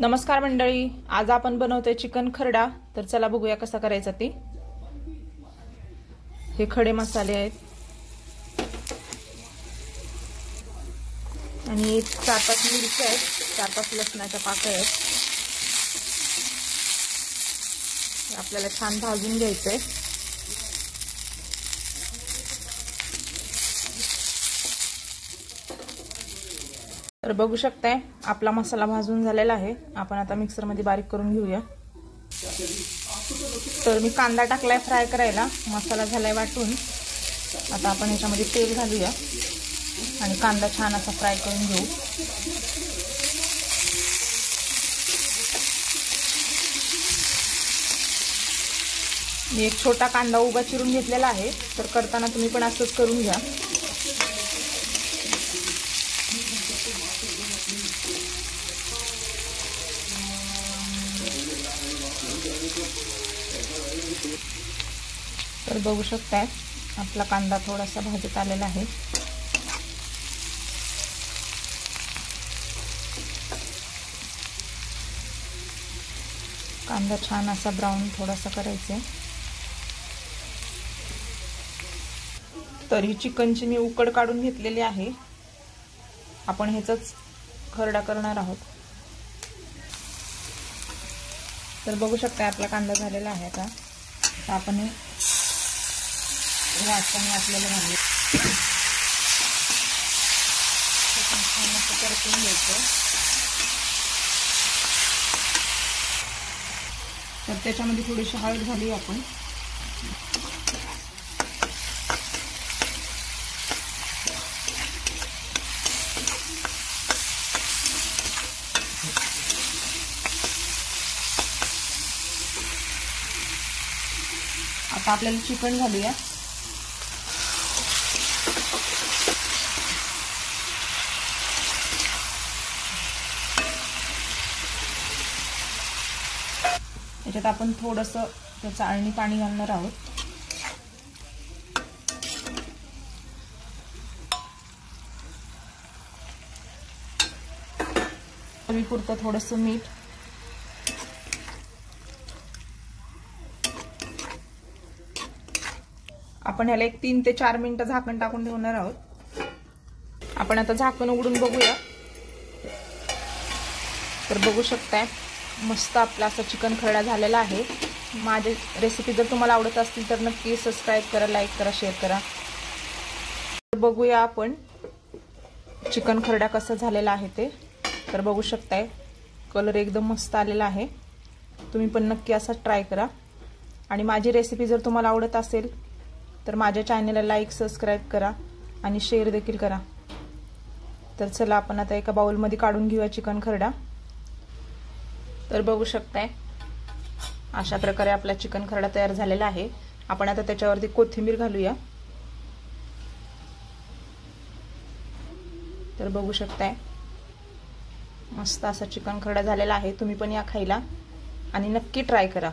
नमस्कार मंडळी, आज आपण बनवतोय चिकन खरडा। तर चला बघूया कसा करायचा ते। हे खडे मसाले आहेत आणि 4-5 मिरच्या आहेत, 4-5 लसणाच्या पाकळ्या आहेत। आपल्याला छान भाजून घ्यायचंय। तर बघू शकताय आपला मसाला भाजून झालेला आहे। आपण आता मिक्सर मध्ये बारीक करून घेऊया। तर मी कांदा टाकलाय फ्राय करायला, मसाला झालाय वाटून। आता आपण ह्याच्यामध्ये तेल घालूया आणि कांदा छान असा फ्राय करून घेऊ। मी एक छोटा कांदा उभा चिरून घेतलेला आहे, तर करताना तुम्ही पण असंच करून घ्या। तर बघू शकताय आपला कांदा थोडासा भाजत आलेला आहे। कांदा छान असा ब्राऊन थोडासा करायचा आहे। तर ही चिकनची मी उकड काढून घेतलेली आहे। आपण ह्याचाच खरडा करणार आहोत। तर बघू शकता आपला कांदा झालेला आहे। आता आपण वाटणे आपल्याला घालू, छान असं परतून घ्यायचं। तर त्याच्यामध्ये थोडीशी हळद घालूया आपण। आता आपल्याला चिकन घालूया। याच्यात आपण थोडंसं त्याचं आळणी पाणी घालणार आहोत। चवीपुरतं थोडंसं मीठ, आपण ह्याला एक 3 ते 4 मिनिटं झाकण टाकून ठेवणार आहोत। आपण आता झाकण उघडून बघूया। तर बघू शकताय मस्त आपला असा चिकन खरडा झालेला आहे। माझी रेसिपी जर तुम्हाला आवडत असतील तर नक्की सबस्क्राइब करा, लाईक करा, शेअर करा। तर बघूया आपण चिकन खरडा कसा झालेला आहे ते। तर बघू शकताय कलर एकदम मस्त आलेला आहे। तुम्ही पण नक्की असा ट्राय करा आणि माझी रेसिपी जर तुम्हाला आवडत असेल तर माझ्या चॅनलला लाईक, सबस्क्राइब करा आणि शेअर देखील करा। तर चला आपण आता एका बाउल मध्ये काढून घेऊया चिकन खरडा। तर बघू शकताय अशा प्रकारे आपला चिकन खरडा तयार झालेला आहे। आपण आता त्याच्यावरती कोथिंबीर घालूया। तर बघू शकताय मस्त असा चिकन खरडा झालेला आहे। तुम्ही पण या खायला आणि नक्की ट्राय करा।